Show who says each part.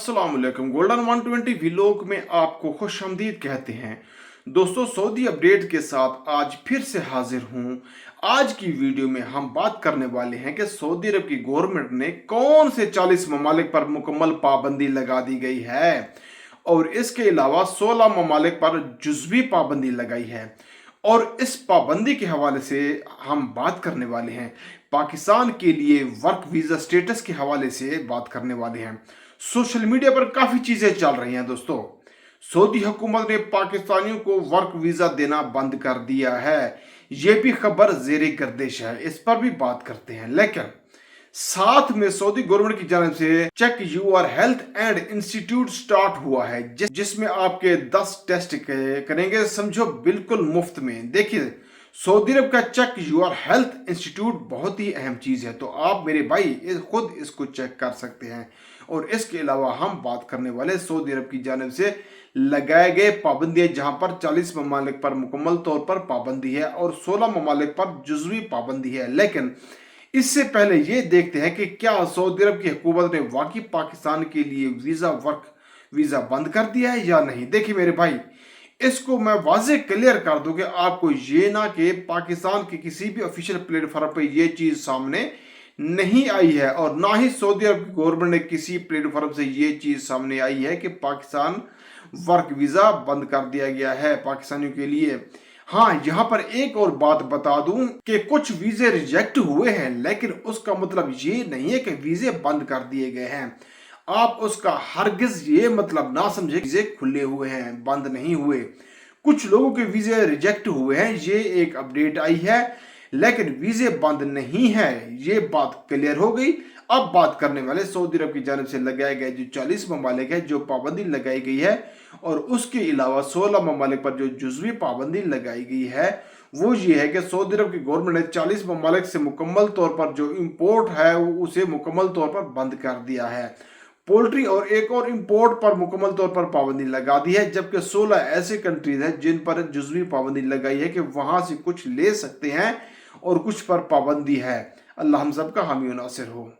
Speaker 1: अस्सलाम वालेकुम। Golden 120 vlog में आपको खुशामदीद कहते हैं। दोस्तों, सऊदी अपडेट के साथ आज फिर से हाजिर हूं। आज की वीडियो में हम बात करने वाले हैं कि सऊदी अरब की गवर्नमेंट ने कौन से 40 ममालिक पर मुकम्मल पाबंदी लगा दी गई है और इसके अलावा 16 ममालिक पर जुज़वी पाबंदी लगाई है। और इस पाबंदी के हवाले से हम बात करने वाले हैं। पाकिस्तान के लिए वर्क वीज़ा स्टेटस के हवाले से बात करने वाले हैं। सोशल मीडिया पर काफ़ी चीज़ें चल रही हैं दोस्तों। सऊदी हुकूमत ने पाकिस्तानियों को वर्क वीज़ा देना बंद कर दिया है। ये भी खबर ज़ेरे गर्दिश है, इस पर भी बात करते हैं। लेकिन साथ में सऊदी गवर्नमेंट की जानिब से check your health and institute start हुआ है, जिसमें आपके 10 टेस्ट करेंगे, समझो बिल्कुल मुफ्त में। देखिए, सऊदी अरब का चेक यूर हेल्थ इंस्टीट्यूट बहुत ही अहम चीज़ है, तो आप मेरे भाई खुद इसको चेक कर सकते हैं। और इसके अलावा हम बात करने वाले सऊदी अरब की जानिब से लगाए गए पाबंदियाँ, जहाँ पर 40 ममालिक पर मुकम्मल तौर पर पाबंदी है और 16 ममालिक पर जुज़वी पाबंदी है। लेकिन इससे पहले ये देखते हैं कि क्या सऊदी अरब की हुकूमत ने वाकई पाकिस्तान के लिए वर्क वीज़ा बंद कर दिया है या नहीं। देखिए मेरे भाई, इसको मैं वाज़े क्लियर कर दूं कि आपको ये ना कि पाकिस्तान के किसी भी ऑफिशियल प्लेटफॉर्म पर ये चीज़ सामने नहीं आई है और ना ही सऊदी अरब की गवर्नमेंट ने किसी प्लेटफॉर्म से ये चीज़ सामने आई है कि पाकिस्तान वर्क वीज़ा बंद कर दिया गया है पाकिस्तानियों के लिए। हाँ, यहाँ पर एक और बात बता दूं कि कुछ वीज़े रिजेक्ट हुए हैं, लेकिन उसका मतलब ये नहीं है कि वीज़े बंद कर दिए गए हैं। आप उसका हरगिज ये मतलब ना समझे वीज़े खुले हुए हैं, बंद नहीं हुए। कुछ लोगों के वीज़े रिजेक्ट हुए हैं, ये एक अपडेट आई है, लेकिन वीज़े बंद नहीं है, ये बात क्लियर हो गई। अब बात करने वाले सऊदी अरब की जानिब से लगाए गए जो 40 ममालिक है जो पाबंदी लगाई गई है और उसके अलावा 16 ममालिक पर जो जुज़वी पाबंदी लगाई गई है, वो ये है कि सऊदी अरब की गवर्नमेंट ने 40 ममालिक से मुकम्मल तौर पर जो इम्पोर्ट है उसे मुकम्मल तौर पर बंद कर दिया है। पोल्ट्री और एक और इम्पोर्ट पर मुकम्मल तौर पर पाबंदी लगा दी है, जबकि 16 ऐसे कंट्रीज हैं जिन पर जुज़वी पाबंदी लगाई है कि वहाँ से कुछ ले सकते हैं और कुछ पर पाबंदी है। अल्लाह हम सब का हामी और नासिर हो।